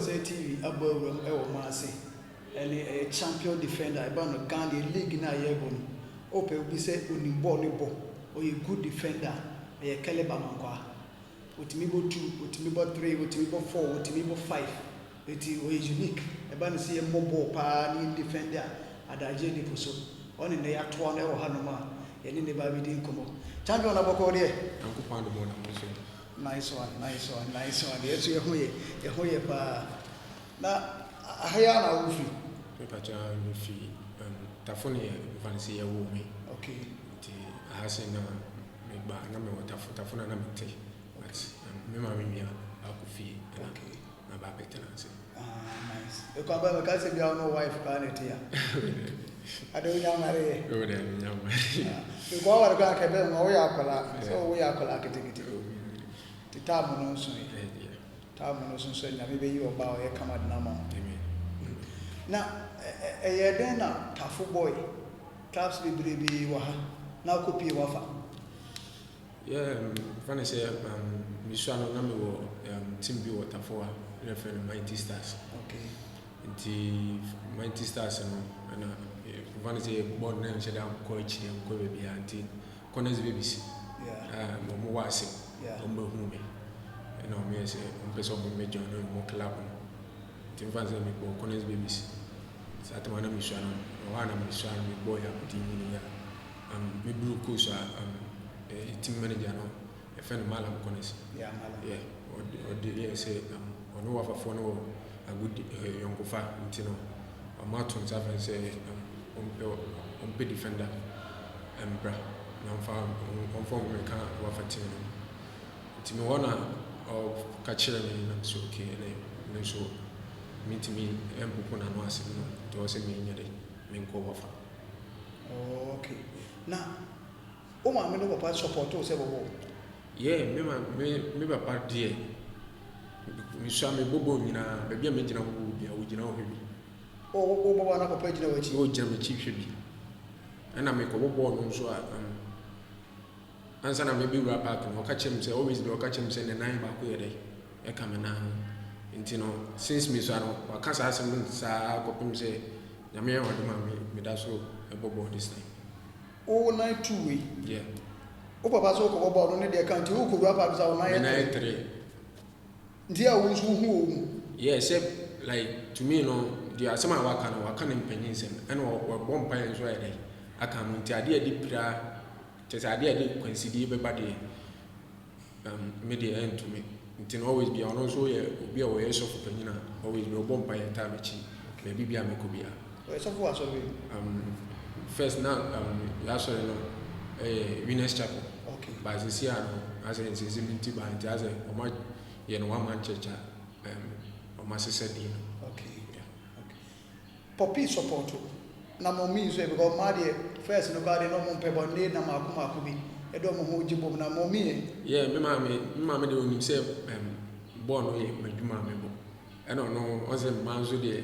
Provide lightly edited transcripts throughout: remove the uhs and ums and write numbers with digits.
was a TV above Masi, and a champion defender, about Gandhi League in a year. Ope will be said, Unimbo, or a good defender, a Calabamanqua. Utimibo 2, Utimibo 3, Utimibo 4, Utimibo 5. It is unique. A band see a mobile pan defender at a Jenny Pusso. On in the Atuan or Hanoma, and in the Baby Dinkomo. Champion of Bokodia. Uncle Pandemon. Nice one. Yes, you're Hoya Pa. Now, Hayana Ufi. Pacha Luffy, Tafoni, Vanessa Wumi. Okay. I has in a number of Tafona Namate. Memory, Akufi, okay. My baby tenancy. Nice. You come back, I say, you have no wife, can it here? I don't know, Mary. Go then, young man. You go out of Gakabel, no, we are collapsed. So we are collapsed. The Tamu no so. Tamu no so, maybe you about a come at Nama. Now, a year then, Tafu boy, Taps be baby, now copy wafa. Yeah, funny say, Mishano Namo, Timbi Waterfall, referring Mighty Stars. Okay. The Mighty Stars and funny say, born name said I'm coach and go baby auntie, Connors babies. Yeah. Mwasi. Yeah. Home. And I'm here say, person major no more club. Tim Fancy me go Connors babies. Satamana Mishano, one of Mishano, boy, I'm team in me blue coach, team manager, a friend of Malam Connors. Yeah, or the say, or no offer for no a good young gofa, you know, or Martin's have and say, on defender, and bra, on form we can't offer team. It's me one of catching me, so okay, and so meet me and Pupuna was to us a mean go offer. Okay. Now, oh, my middle part support to several. Yeah, maybe a part dear. Miss Sammy Bobo, maybe a major would you know him. Oh, one of a page of which you German chief should be. And I make a wobble so answer maybe wrap back and catch him say always do catch him say the 9 back where they come now. You know, since Miss Sano, I can't ask him to say, Yamia or the mammy, but that's so a bobo this time. Oh, 9-2 way. Yeah. Oh, Papa, so about only the account who could wrap up our 9-3. Dear, who? Yes, like to me, no, there are some of our kind of pennies and or bomb pines right. I can't tell the deep just idea did consider everybody made the end to me. It can always be on also be aware of penina, always be a bomb by a time, maybe be a mecubia. First now, last one, Winners Chapel. Okay. By this year, as an incident by the other, or my, one man church, or my sister. Okay. Poppy support. Now, me, so because my first, nobody no more paper, need Namakuma could be. I don't know who you both know me. Yeah, mamma, you say, born away, my mamma. I don't know, was a man's day.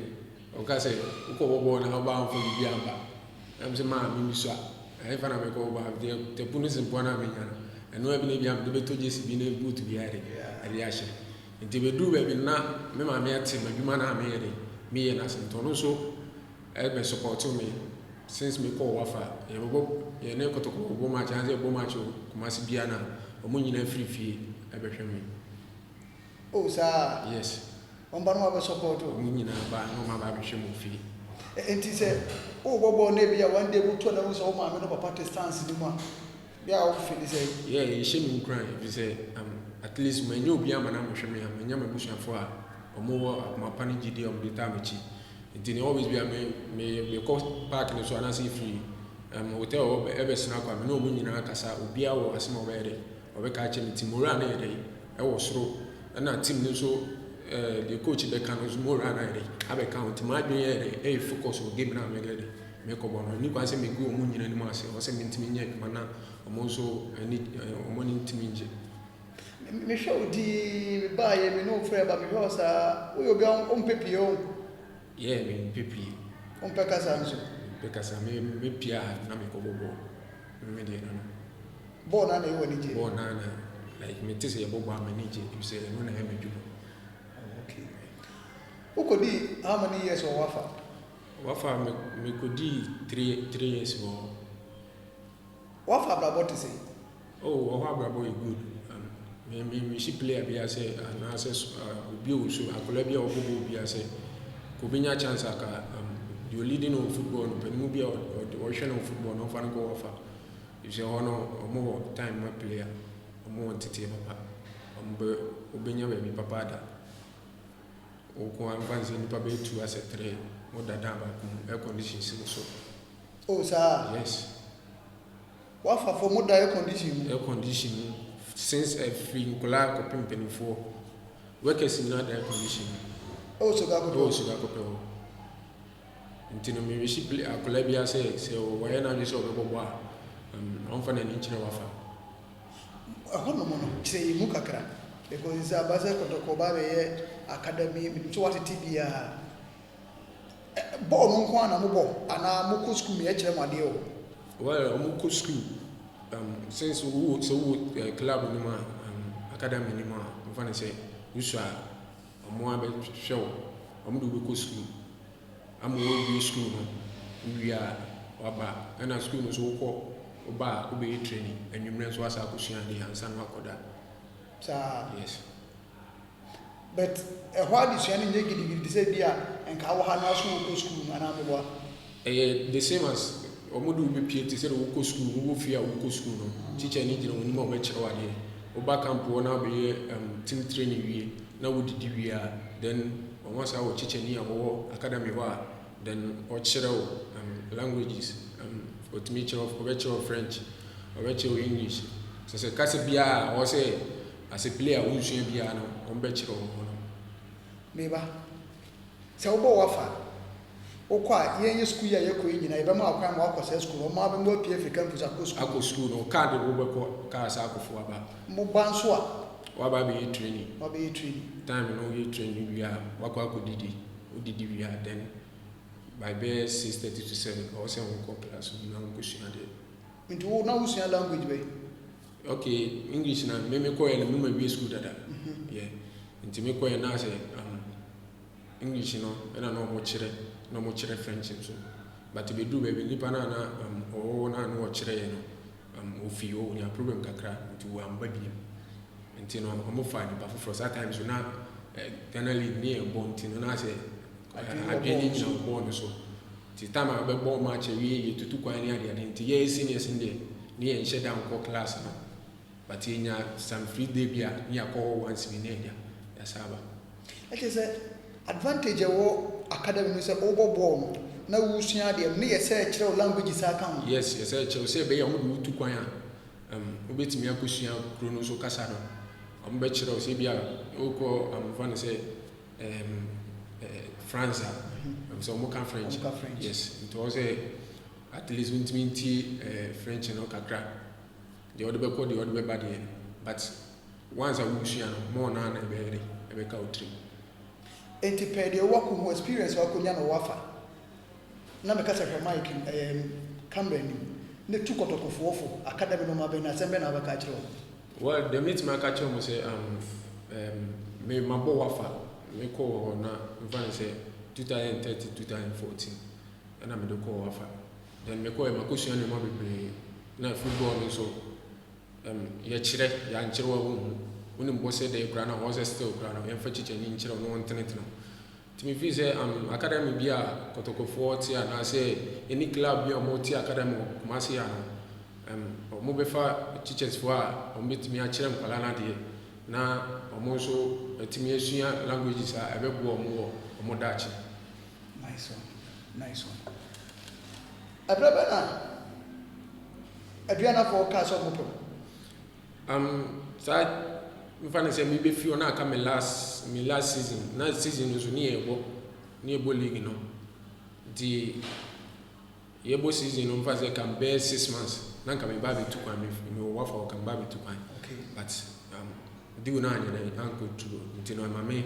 Okay, say, who born how bound for the Biamba. I'm the man, Miss. I found a go about the police in Bonamina, and no, I believe I'm the better just being able to be added at the Asher. Until we do, baby, now, Mamma, me at him, and you man, I'm here, me and us, and Tonoso, I've been supporting me. Since me call Wafa, you never to go Bomacha, Bomacho, Kumasibiana, or Munina free fee, I bet me. Oh, sir, yes. On Banama support, Munina, but no, my baby fee. And he said, oh, Bobo, maybe I one day will turn out all my men of party stance in the one. Yeah, I'll finish. Yeah, you shame crying. If you say, at least when you be a man, I'm sure me, I'm a bush and for or more of my panigi of the Tamichi. It didn't always be a may cost park in the Swanasi free. Hotel ever snack, I'm no winning a casa, Ubia or a small way, or a catch him Timurana day. I was through, and not Tim so the coach Beckham was more than I have a count. My be a focus will give me a make a one. You can say me go moon and mass, or send to me, mana, or also need money to me. Me show the buy me no fair, but because we will be on Pepio. Yeah, me Pepi. On Pecas, because I may Pia, Namico Bobo. Median. Born and born like me to say about my nature, you say, when I am a Jew. Ukodi how many years or Wafa? Wafa me could 3 years or Wafa about to say? Oh, Wafa boy good. Me she play a say and access bio so a colabia or be a say could be a chance you're leading on football, but movie or the ocean of football, no fun go offer. If you honor or more time my player or more entity papa. Obenya baby papa o ko advance ni papa betu as a 3 more than air conditions so. Oh sir. Yes. Wafa for more air conditioning. Air conditioning since a free Nicola coping penny for workers in air conditioning. Oh so go ntino me wishi play akola bia say why na just obo boa on fa na ni chire wafa ahono mo no say mu kakra because is abase kotoko ba be academy mi so what tibia ball no nko ana mo bo ana mo ko school me e chire mo ade o well mo ko school since we club no ma academy ni ma fa na say usual mo abe show mo do we ko school I'm going to school. We are and our school is all about obey training, and you may as well as I could see and San Wakoda. Yes. But why is Shannon Yagi disappear and Kawahana school and I'm the same as Omodu be Piet to say Woko school, who fear Woko school, teacher needed on more better idea. Oba camp will now be team training. Now would we are then. Once I was teaching near war academy then or languages or teacher of French or English. So say Casabia or say as a player who should be on bachelor or maybe so Wafa. O kwa yen school ya yeko yin na ibema akwa ma akwa school o ma be mo PF campus akwa school no card wo be ko ka sa akofo aba mo banso a waba be training time no we training we are wakwa didi we are then by base 6:30 to 7 or 7 class we na go share there into wo na wo share language be okay English na me ko ele me we school dada yeah into me ko na say English no na mo chire French so but be do baby nipa na o na no chire no ofi o nya problem kakra into wa mbabia nti no omo fa ni ba for sometimes na Ghana league near Bontin na say adwene ni no ball so ti time a be ball match we tutu kwan ni ade nti ye seniors ndi ni en sheda nko class no but nya some free day bia ni akọ once we need ya saba it is a advantage wo academy no say obo ball na wo sua de ne ye say kire language sa kan yes yes say kire say be ya mo tutu kwan a obetimi akosua kro no so kasa no am be kire say bia oko am fan say France so mo kan French yes it was at least 20 French no kakra the other be called the other be bad but once I will more na na be ka utri enti pe de work mo experience wa konya no wafa na me kasa hwe Mike Cameron ne tu kotokofofo academy no ma be na sembe na ba ka kire well the meet my catch mo say me mabo wafa me ko na mfan say 2013 2014 and me do ko wafa then me ko e makosu ne mo bebre na football no so ya kire ya nkire wa hu unim bo say dey kra na ho say still kra na ya fa chiche ni nkire no wontenetena timi fi say academy bia kotokofo ti na say any club bia mo ti academy kuma say ya no mo be fa teachers fo a o metimi a kire nkwala na de na omo so etimi esua languages a ebebo omo dachi nice one abrabana aduana for cast of mo so mfana say me be feel na ka me last season na season no so ni ebo league no di yebo season no mfa say can bear 6 months na ka me ba be tu kwa me wa for kan ba be tu kwa okay but di una anya na anko true ntino mama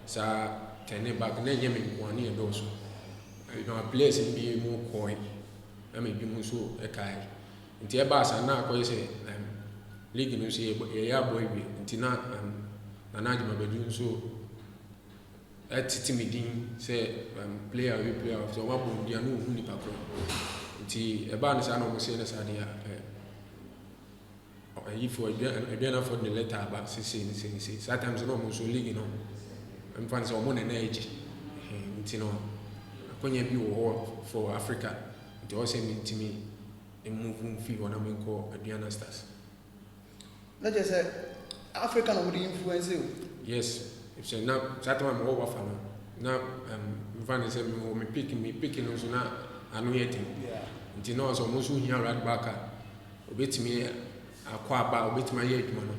sa tene back na nyame kwani e do so a place bi mu koi na me bi mu so e kai nti e ba sa na akoy say league no say e ya boy bi nti na na najima bedu so titi me din say player we player so wa bo dia no hu nipa kro nti e ba no sa no mo say na sa dia if you are for the letter about say sometimes no mo so league no I'm fan so mo na age nti no akonya bi wo for Africa nti o say me ntimi move fi wona me ko Aduana Stars na je say Africa no dey influence you. Yes, if say na that time mo wa fa no na fan say me pick no so na anu yet nti no so mo so hia right back obetimi akwa aba obetimi aye adwuma no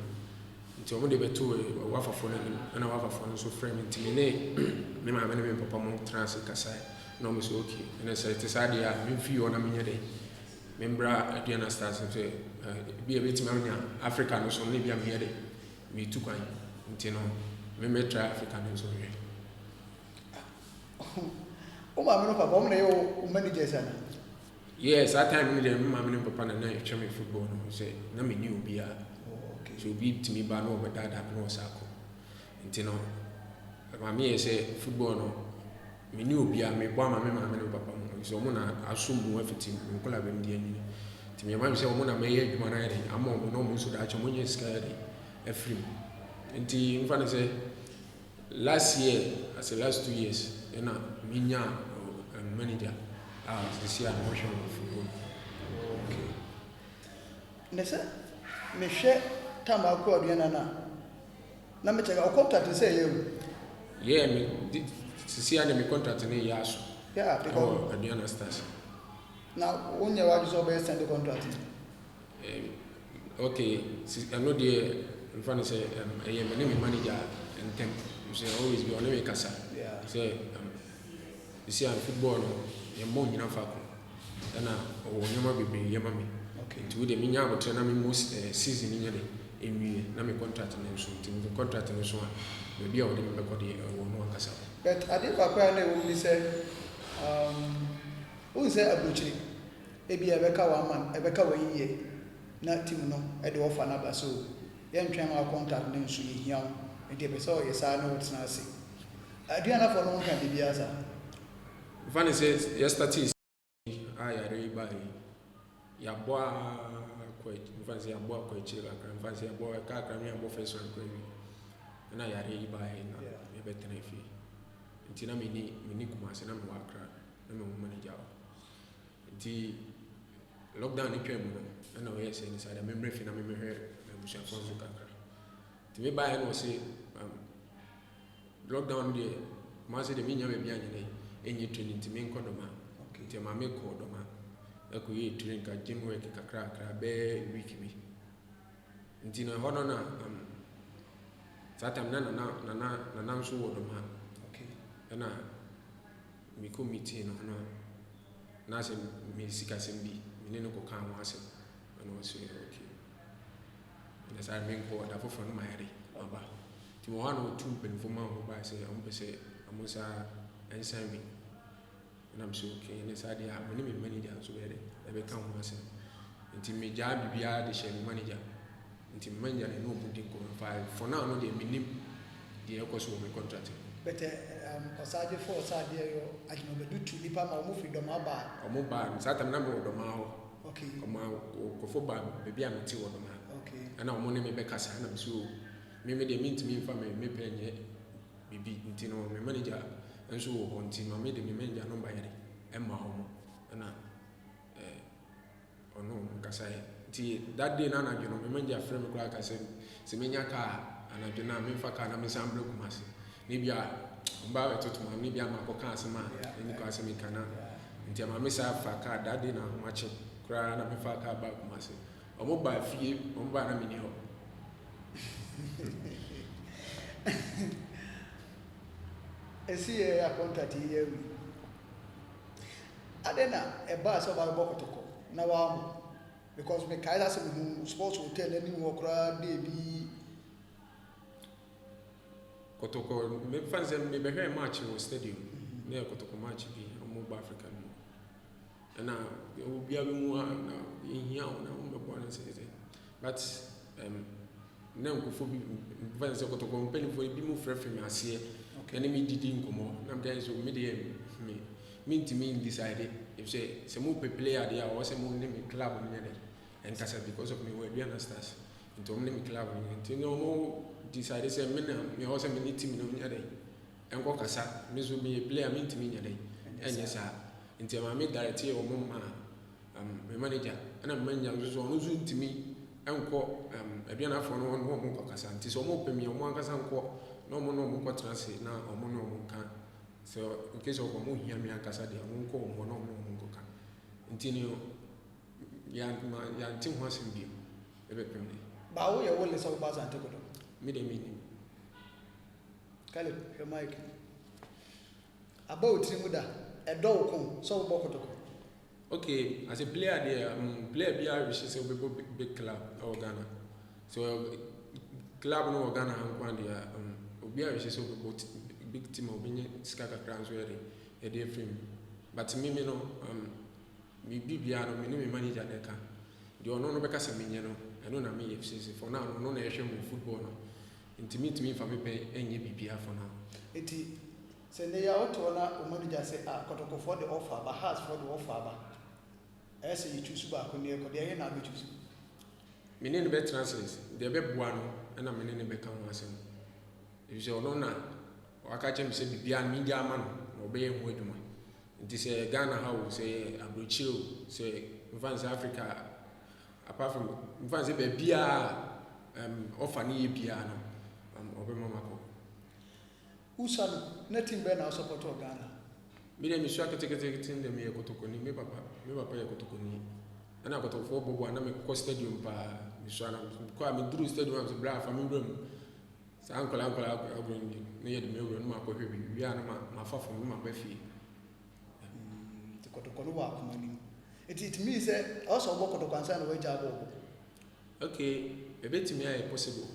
nti o mo de beto wa fa fo no na wa fa fo no so frame nti me ma me papa mo trans kasa no mo so okay na say te sa dia me fi ona me nyede membra Aduana Stars say bi e betimi anya Africa no so na bia me nyede me tu kwan nti no me try Africa no so we o ma me no papa mo na yo manager sana. Yes, that time me dem ma me no papa na try me football no say na me ni obi a okay so bi timi ba no be dada no sako nti no ma me say football no me ni obi a me bo ma me no papa mo so mo na asum mo afiti mo kola be ndi ani nti me ma me say mo na me ye adwuma na yede ama mo no mo so da acho mo nye ska yede afrim nti mfa na say last year as the last 2 years na me nya manager this year I'm watching football. Okay. Nessa me hwe tama ko Aduana na me tega o contract say you. Yeah, me this year me contract na yaso. Yeah, because Aduana Stars. Now when you want to be send the contract. Okay, I know the in front say I am my manager and temp. You say always be on me kasa. Yeah. Say this year football no ye mo nyina fa ko na o nyoma bebe ye mame. Okay. To the minya abotre na me most season nya de enwie na me contract na so nti me contract no so a be bia o de me be ko de wo no akasa. But I did papa na we say who say Abuchi ebi ebeka one man ebeka 1 year na team no e de offer na ba so ye ntwen our contract na so ye hia e de be so ye sa na what na say Aduana for no kan bibia sa. Funny says yesterday I are by ya boa quite fancy ya boa quite chira kan fancy ya boa ka kan ya boa first one kwemi na ya re by na e better na fi ntina me ni kuma se na me wakra na me manager nti lockdown ni twem no na we say ni sada memre fi na me hwe na busha fonzo kakra nti me by no say lockdown dey ma say de me nya me bia nyine enyi training nti me nkodoma nti ma me ko doma eko ye training ka gym work kakra be week bi nti no hono na satam na so wodoma Okay. na me ko meeting no na se me sika sembi me ne ko kan ho ase no so okay na sa me ko da fofo no ma yare aba ti mo hano tu penfo ma ho ba se am pese amusa ensan mi na am so okay ne sa dia me ne me manager so be e be kan ho ase nti me ja bibia de she me manager nti me manager no budi ko fa for now no de minim de e ko so me contract But Osaje for Osaje yo ajino be do to nipa ma mo freedom aba. Omo ba sa tam na mo do ma ho. Okay. Omo ko fo ba be bia me ti wo do ma. Okay. Ana omo ne me be kasa na so me de mintimi fa me penye bibi nti no me manager enso wo ho nti ma me de me manager no ba yare e ma ho mo ana ono kasa nti that day na adwo no me manager frame me kura kasa se me nya ka anadwo na me fa ka na me sambre kumase ne bia mba wetoto ma ne bia ma ko ka asema ni ko asema kana nti ma me sa fa ka that day na mache kura na me fa ka ba kumase omo ba fie omo ba na me ni ho Esi ya contract ye wi. Adena e ba so ba bokotoko na wa mo because me kai that some sports hotel any wo kra dey bi Kotoko me fans me be hwe match wo stadium na Kotoko match bi omo ba Africa no na obi abi mu na ehia na o me bo na say but na nkofo bi fans Kotoko mpeni fo bi mu frefre me ase okay me didi nkomo na mka so me dey me ntimi decide if say mo player dey or say mo name club me dey and kasa because of me we be stars into mo name club into no mo decide say me na me ho say me ni team no me dey enko kasa me so be player me ntimi nya dey enye sa into ma me direct e o mo ma me manager ana manager so no so ntimi enko aduana afọ no mo kasa nti so mo pemi mo ankasa nko no mo ko translate na o mo no mo kan so in case of mo hia me ankasa de mo nko mo no mo kan nti ni ya nti ho asem bi e be pem ni ba wo ye wo le so ba za nte ko do me de me ni kale your mic about mu da e do ko so bo ko to ko. Okay, as a player there, player BR which is a big club or Ghana. So club no Ghana and there, BR which is a big team of being Skaka Crowns where a day frame. But me no me BR no me manager neka. The ono no beka samenyano. I know na me FCC for now no na ehwe mo football no. Intimate me for me pay enye BR for now. Eti se ne ya oto na o manager say kotoko for the offer but has for the offer ba. Ese you choose ba ko ne ko de na be choose. Me ne be translate. De be boa no na me ne be kan ho asem. If you ono na waka chem se bibia media man no be ye ho adwuma. Nti se Ghana ha wo se abrochiro se Advance Africa apart from Advance be bia offer ni ye bia no obe mama ko. Usadu na team be na support Ghana. Me dem so akete dem ye kotokoni me papa ye kotokoni ana kotofo bobo na me ko stadium pa me so ana ko me duru stadium am so bra fa me wura sa ankola agro ni ye de me wura no ma ko hwe bi wi ana ma fa fo ma ba fi te kotokoni wa ko mani it means say also go kotokon say na we jabo. Okay e betimi ay possible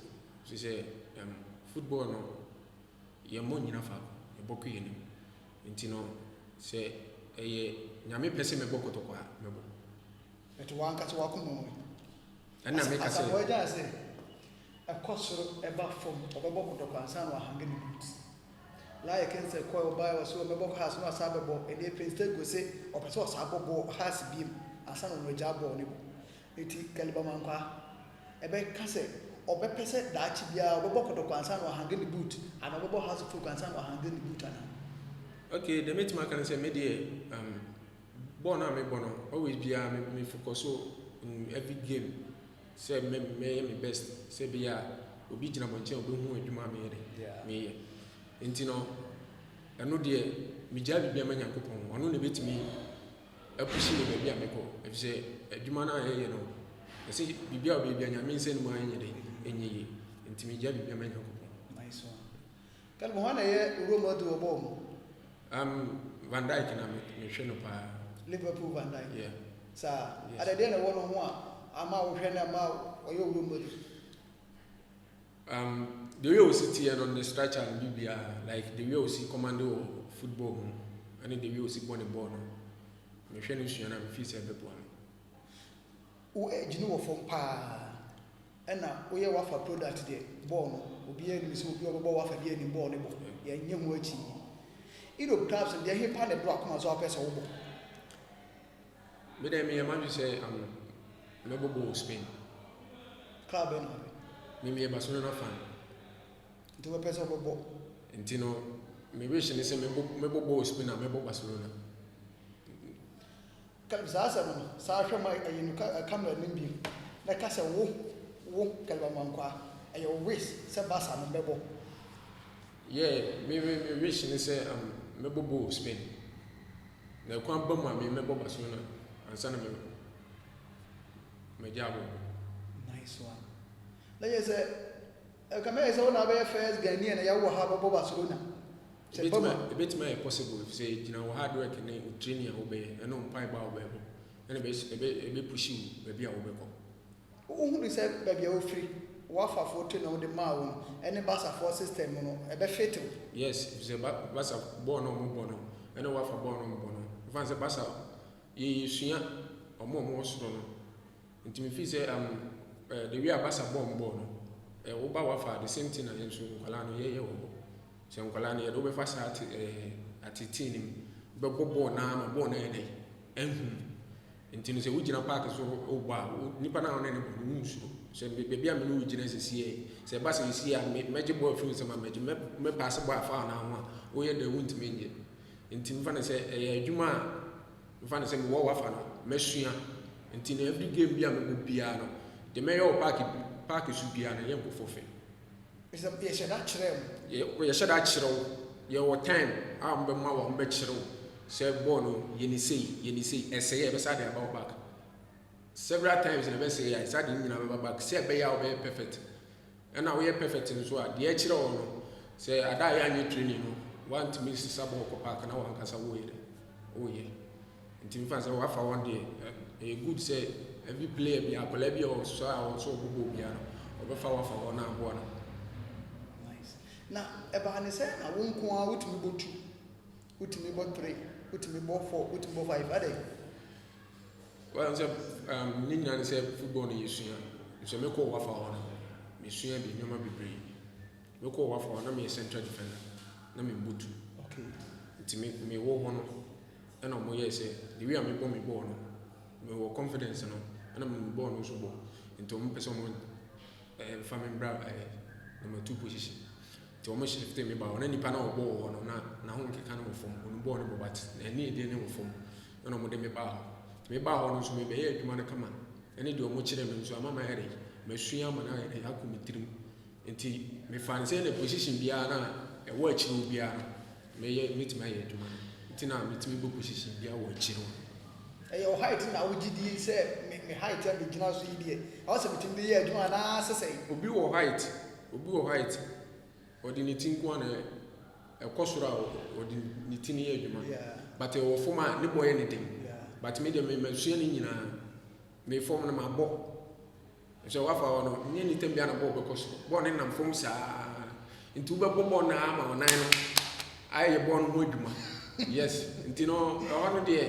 so say football no ye mo nyina fa e boku ye ni nti no se eye nyame pese me boko to kwa mebo eto wanka to wakomo ana me ka se asa boja se e kosoro e ba fom obeboko to kwa san wa hange ni boots la ye ken se ko oba wa so meboko has no asa bebo e dey president go say opese o sa bobo has biem asa no no jabo ni bo eti kaliba mankwa e be ka se obepese da chi bia obeboko to kwa san wa hange ni boot ana obebo has full kwa san wa hange ni boot ana. Okay, the meet man can say me there born na me born always be me focus in every game say me best say be obi gina bonche obi hu adwuma me yere me ye enti no eno de me ja bibia ma Nyankopon ono ne betimi apushi me bibia me ko e say adwuma na ye no e say bibia obi bibia nyame nse no ma anye de enye ye enti me ja bibia ma Nyankopon. Nice one. Kal mo wana ye Roma do obom Van Dijk na me hwe no pa Liverpool Van Dijk. Yeah. Sa ada dia na wono ho ama wo hwe na ma oyo Roma do. The way we sit here on the stretcher and Libya, like the way we see commando football, and the way we see bonny ball, me hwe no sua na me fi se bebo am. Wo ejinu wo fom pa na wo ye wafa product de ball no obi ani so obi obebo wafa de ani ball ne bo ya nye ho achi. Europe clubs and they hear part the block as well as over. Me dem me man say me bobo Spain. Club and me Barcelona fan. Do a person over. Intino me wish ni say me bobo Spain and me bobo Barcelona. Clubs asa sa hwe mai ayinu camera nimbi. Na ka say wo kalba mankwa ayo wish say Barca no bebo. Yeah, me wish ni say me bobo Spain. Na kwa ba ma me bobo Barcelona ansa na me jabo. Nice one. Let you say come here say na be first Ghanaian na ya wo ha bobo Barcelona. Say bit my possible if say you know hard work na training a obey and no pai ba obey. And be push you be a obey ko. Who say baby o free. Wafa photo na the ma won any Barca for system no e be fit. Yes, if say Barca ball no mo ball no and wafa ball no mo ball no. If say Barca ye sua omo so no. Nti me fi say the way Barca ball no e wo ba wafa the same thing na so kwala no ye wo. sɛ nkwala no yɛde wobɛfa saa atete nim bɛbɔ bɔɔl na ama bɔɔl no yɛ dɛ ɛnhu nti no sɛ wogyina park so wobɔ a nipa no a wɔne ne bɔ no wonsuro sɛ baabi a mene wogyina sɛsie sɛ ɛba sɛ ɛsie a mɛgye bɔɔl firi nsɛm a mɛgye mɛpaase bɔɔl afa wo no ho a woyɛ dɛ wontumi nyɛ nti mfa no sɛ ɛyɛ adwuma a mfa no sɛ mewɔ wafa no mɛsua nti no every game bi a mɛbɔ biara no de mɛyɛ wɔ park so biara no yɛ nkɔfɔ fɛ yɛhyɛ da kyerɛ wo yɛhyɛ da kyerɛ wo yɛwɔ time a mbɛma wɔ mbɛkyerɛ wo sɛ bɔɔl no yɛne sei ɛsɛyɛ ɛbɛsa de aba wo back several times na ɛbɛsɛ yɛ ɛsa de nyina bɛba back sɛ ɛbɛyɛ a wobɛyɛ perfect ɛna woyɛ perfect nso a deɛ ɛkyerɛ wo no sɛ ada a yɛanyɛ training no wantumi sisa bɔɔl kɔ park na wankasa woyɛ dɛ woyɛ nti mfa sɛ wafa wɔn deɛ ɛyɛ good sɛ every player bi akwadaa bi a ɔsɔ a ɔsɔ ɔbɔbɔ biara no ɔbɛfa wafa wɔn na aboa no. Na ɛbaa ne sɛ na wo nko a wotumi bɔ 2 wotumi bɔ 3 wotumi bɔ 4 wotumi bɔ 5 adɛ well sɛ ne nyinaa ne sɛ football no yɛsua nso mekɔɔ wafa hɔ no mesua bi nneɛma bebree mekɔɔ wafa hɔ na meyɛ central defender na membɔ 2 nti mewɔ hɔ no ɛna ɔmoyɛɛ sɛ the way a mebɔ me bɔɔl no mewɔ confidence no ɛna me bɔɔl no nso bɔ nti ɔmo pɛ sɛ ɔmo fa me mbra number 2 position nti ɔmo hyɛfte me ba ɔna nipa na ɔbɔ wɔ hɔ no na ho nkeka no wɔ fam ɔno bɔɔl no bɔ bat na ɛne ɛdeɛ ne wɔ fam ɛna ɔmo de me ba hɔ me ba hɔ no nso mebɛyɛ adwuma no kama ɛne deɛ ɔmo kyerɛ me nso ama ma yɛre masua ama na yɛre akɔ me tirim nti mefa ne sɛ na position biara na ɛwɔ akyire wo biara no metumi ayɛ adwuma no nti na metumi bɔ position biara wɔ akyire wo ɛyɛ o height na wo gidi sɛ me height a me gyina so yi deɛ ɛwɔ sɛ metumi de yɛ adwuma na sesɛ obi wɔ height ɔde ne ti nko ana ɛkɔ soro a ɔde ne ti ne yɛ adwuma but ɛwɔ fam a ne bɔ yɛ ne den but me deɛ masua ne nyinaa me fam no mabɔ sɛ wafa hɔ no nyɛ ne tam bia na bɔɔl bɛkɔ soro bɔɔl ne nam fam saa nti wobɛbɔ bɔɔl no ama ɔnan no ayɛ bɔɔl no ho adwuma yes nti no ɛhɔ no deɛ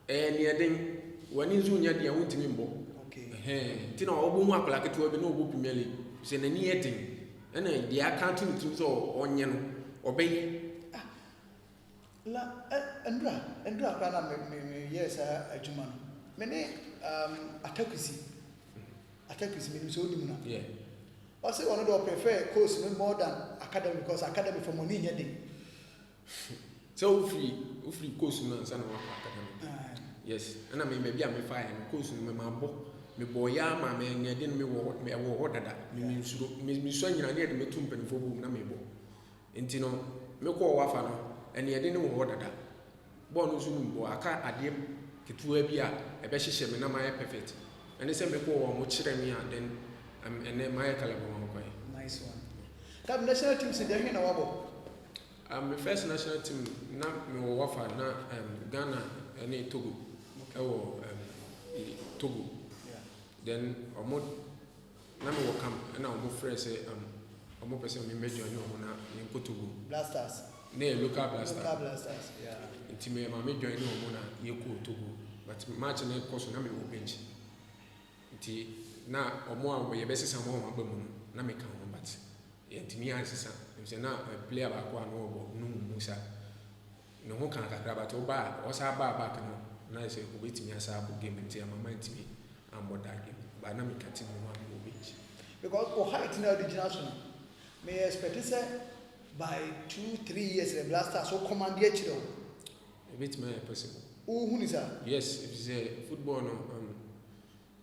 ɛyɛ neɛ den w'ani nso nyɛ deɛ wontumi mbɔ nti na ɔbɔ hu akwadaa ketewa bi na ɔbɔ Premier League sɛ n'ani yɛ den ɛna deɛ aka to ne tirim sɛ ɔnyɛ no ɔbɛyɛ la ndura kora na me yɛ saa adwuma no me ne atakusi menim sɛ wonim no ɔsɛ ɔno de ɔprefer course no more than academy because academy for money nyɛ den sɛ wofiri course no ansa na wakɔ academy yes ɛna me bi a mefaeɛ no course no memabɔ mebɔ yɛ ama menyɛde no mewɔ hɔ dada mesua nyina ne yɛde mɛtu mpanimfoɔ bom na mebɔ nti no mekɔɔ wafa no ɛneɛde ne wɔ hɔ dada bɔɔl no nso mbɔ aka adeɛ ketewa bi a ɛbɛhyehyɛ me na mayɛ perfect ɛne sɛ mekɔɔ wɔ mo kyerɛ me a then ɛnɛ mayɛ kalabɔ ma nkɔɛ nice one kam national team sɛ deɛ hwe na wabɔ me first national team na mewɔ wafa na Ghana ɛne Togo ɛwɔ Togo then ɔmo na mewɔ camp ɛna ɔmo frɛ sɛ ɔmo pɛ sɛ memmɛdwa ne ɔmo na yɛnkɔ Togo Blasters ne local blasters yeah nti me join ne ɔmo na yɛkɔ Togo but match ne kɔ so na mewɔ bench nti na ɔmo a yɛbɛsesa mo ɔmo aba mu no na meka ho but yɛntumi ansesa nti na player baako a no ɔbɔ no mu sa ne ho kan kakra but ɔba a ɔsa ba back no na sɛ obetumi asa abɔ game nti ama ntumi ambɔ da game but na meka ti mo ma wɔ bench because o height na original so no me expect sɛ by 2-3 years the Blasters so command the chiro a bit more possible who is that yes if it's a football no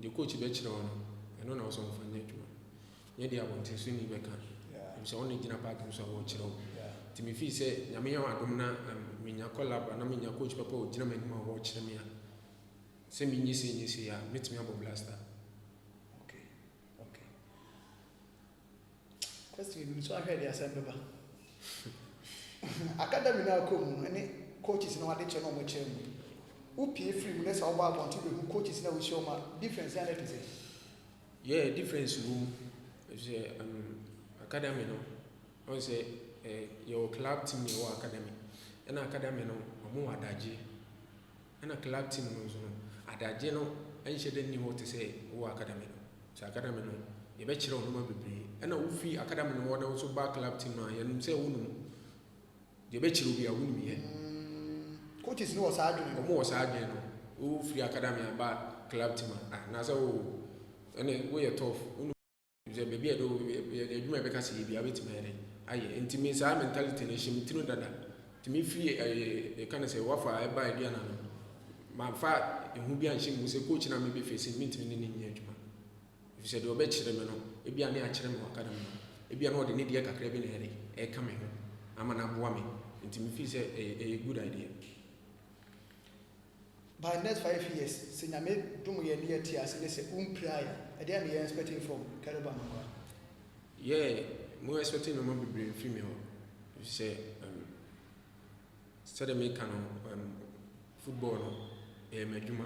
the coach be chiro no I know na so mfa nyɛ dwuma nyɛ dia won tin so ni be kan if so on gina park so wo chiro ti me feel say nyame yɛ wadom na me nya collab na me nya coach papa o gina m'anim a wo kyerɛ me a sɛ me nyi se ya metimi abo Blaster okay question so I heard the assembly academy na come any coaches na wade che no mo che mu upie free mu nesa oba abonto be coaches na we show ma difference na let say yeah difference room is academy no on say your club team your academy and academy no omo adaje and club team no so adaje no enhye de ni what say wo academy no so academy no yɛbɛkyerɛ wo noma bebree ɛna wofi academy no wɔ na wo so ba club team no a yɛnom sɛ wonum yɛbɛkyerɛ obi a wonim yɛ coaches no wɔ saa adwene ɔmo wɔ saa adwene no wofiri academy aba club team a na sɛ wo ɛne woyɛ tough wonum sɛ baabi a ɛdɛ adwuma yɛbɛka sɛ yɛbi a wobɛtumi ayɛ dɛ ayɛ nti me saa mentality no hyɛ me tiri dada nti mefiri yɛka no sɛ wafa ɛba aduana no mamfa ɛhu bi anhyɛ mu sɛ coach na mebɛfɛsi mentumi ne ne nyɛ adwuma ɛfiri sɛ deɛ ɔbɛkyerɛ me no ebia ne akyerɛ me wɔ academy no ebia na ɔde ne deɛ kakra bi na ɛde ɛka me ho ama no aboa me nti mefiri sɛ ɛyɛ good idea. By next 5 years sɛ nyame dom yɛ ne yɛte ase ne sɛ wompira a ɛdeɛ ne yɛ expecting from Kariba Mangwa? Mo expecting no more bebree mfiri me hɔ ɛfiri sɛ sɛdeɛ meka no football no ɛyɛ m'adwuma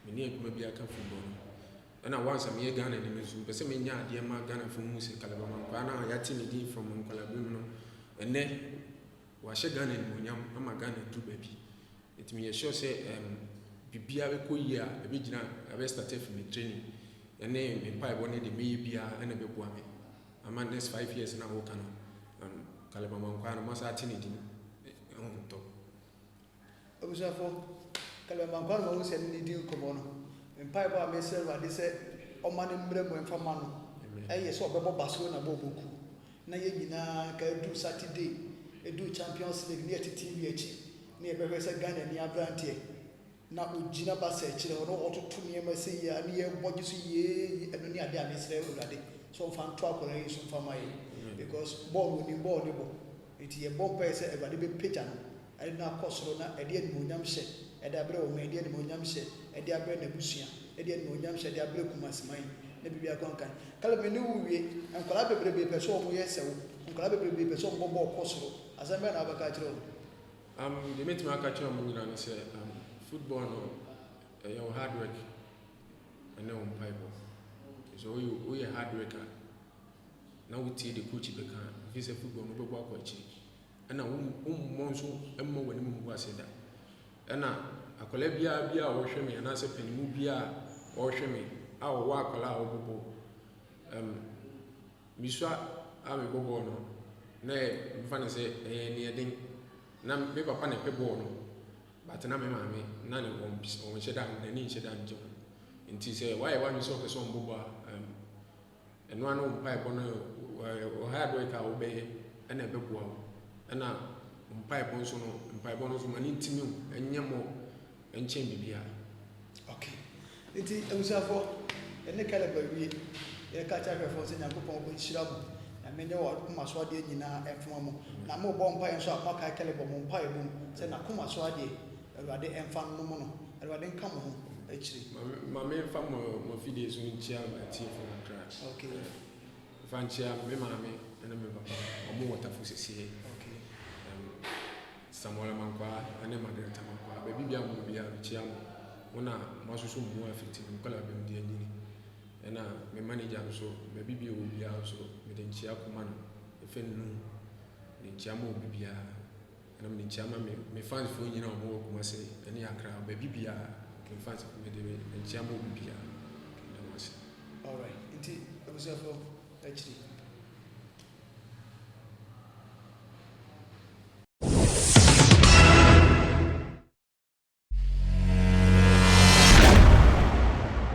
menni adwuma bi aka football no ɛna once a meyɛ Ghana anim nso pɛ sɛ menya adeɛ ma Ghana fo mu sɛ Kariba Mangwa na yɛate ne din from nkwalaba mu no ɛnɛ wahyɛ Ghana animuonyam ama Ghana duru baabi nti meyɛ sure sɛ bibia bɛkɔ yie a ɛbɛgyina ɛbɛstart from me training ɛne me mpaebɔ ne de meyɛ biara ɛna bɛboa me ama next 5 years na woka no Kariba Mangwa no masa ate ne din ɛhontɔ abusuafo Kariba Mangwa no ma wo sɛ ne din nkɔmmɔ no mpaebɔ a mesɛ Awurade sɛ ɔma no mmerɛ mu ɛmfa ma no ɛyɛ sɛ ɔbɛbɔ Barcelona bɔɔbɔku na yɛn nyinaa ka ɛduru Saturday ɛduru Champions League ne yɛte TV akyi ne yɛbɛhwɛ sɛ Ghana ni aberanteɛ na ogyina basa akyire hɔ na ɔtoto nneɛma sɛ yie a ne yɛbɔgye so yie ɛno ne adeɛ a mesrɛ Awurade so ɔmfa nto akɔla yi so mfa ma yɛ because bɔɔl ni bɔɔl ne bɔ nti yɛbɔ mpaeɛ sɛ Awurade bɛpagya no ɛde no akɔ soro na ɛde animuonyam hyɛ ɛde abrɛ wɔ ma ɛde animuonyam hyɛ ɛde abrɛ n'abusua ɛde animuonyam hyɛ ɛde abrɛ Kumasiman na biribi akɔnkan Kariba ne wo wie nkwadaa bebrebe pɛ sɛ ɔmo yɛ sɛ wo nkwadaa bebrebe pɛ sɛ ɔmo bɔ kɔ soro asɛm bɛɛ na abɛka kyerɛ wo deɛ mɛtumi aka kyerɛ ɔmo nyinaa ne sɛ football no ɛyɛ wo hard work ɛne wo mpaebɔ so woyɛ hard work a na wotie de coach bɛka ɛfiri sɛ football no wobɛbɔ akɔ akyiri ɛna wommɔ nso mmɔ w'anim mmu ase da ɛna akwadaa biara a wɔhwɛ me anaasɛ panimu biara a wɔhwɛ me a wɔwɔ akwadaa a wɔbɔbɔ misua a mebɔ bɔɔl no na mfa ne sɛ ɛyɛ neɛden na me papa na ɛpɛ bɔɔl no but na me maame na ne wɔnhyɛ da n'ani nhyɛ da nkyɛn nti sɛ wayɛ wadwe sɛ ɔpɛ sɛ ɔmbɔbɔ a ɛno ano mpaebɔ no ɔhard work a wobɛyɛ ɛna ɛbɛboa wo ɛna mpaebɔ nso ma ne ntimi wo ɛnyɛ mmɔ ɛnkyɛn biribiara. Okay nti abusuafoɔ ɛne Kariba wie yɛka kyerɛ ahwɛfoɔ sɛ Nyankopɔn ɔbɛnhyira mo na menyɛ wɔ akoma so adeɛ nyinaa ɛmfoma mo na mobɔ mpaeɛ nso a moakae Kariba mo mpaeɛ bom sɛ n'akoma so adeɛ Awurade ɛmfa nnom no Awurade nka mo ho akyiri ma memfa mo fidie so nkyia matiefoɔ no kra fa nkyia me maame ɛne me papa ɔmo wɔtafo sesie Samuel Mangwa ɛne Magreta Mangwa baabi bia mo bia kyia mo wona moasoso mu afiti nkɔla bɛm de anyini ɛna me manager nso baabi bia wɔ bia nso mede nkyia koma no ɛfɛ no ne nkyia ma obi bia ɛna me nkyia ma me fans fo nyina ɔmo wɔ Kumasi ɛne Accra baabi bia me fans fo mede nkyia ma obi bia all right nti abusuafo akyiri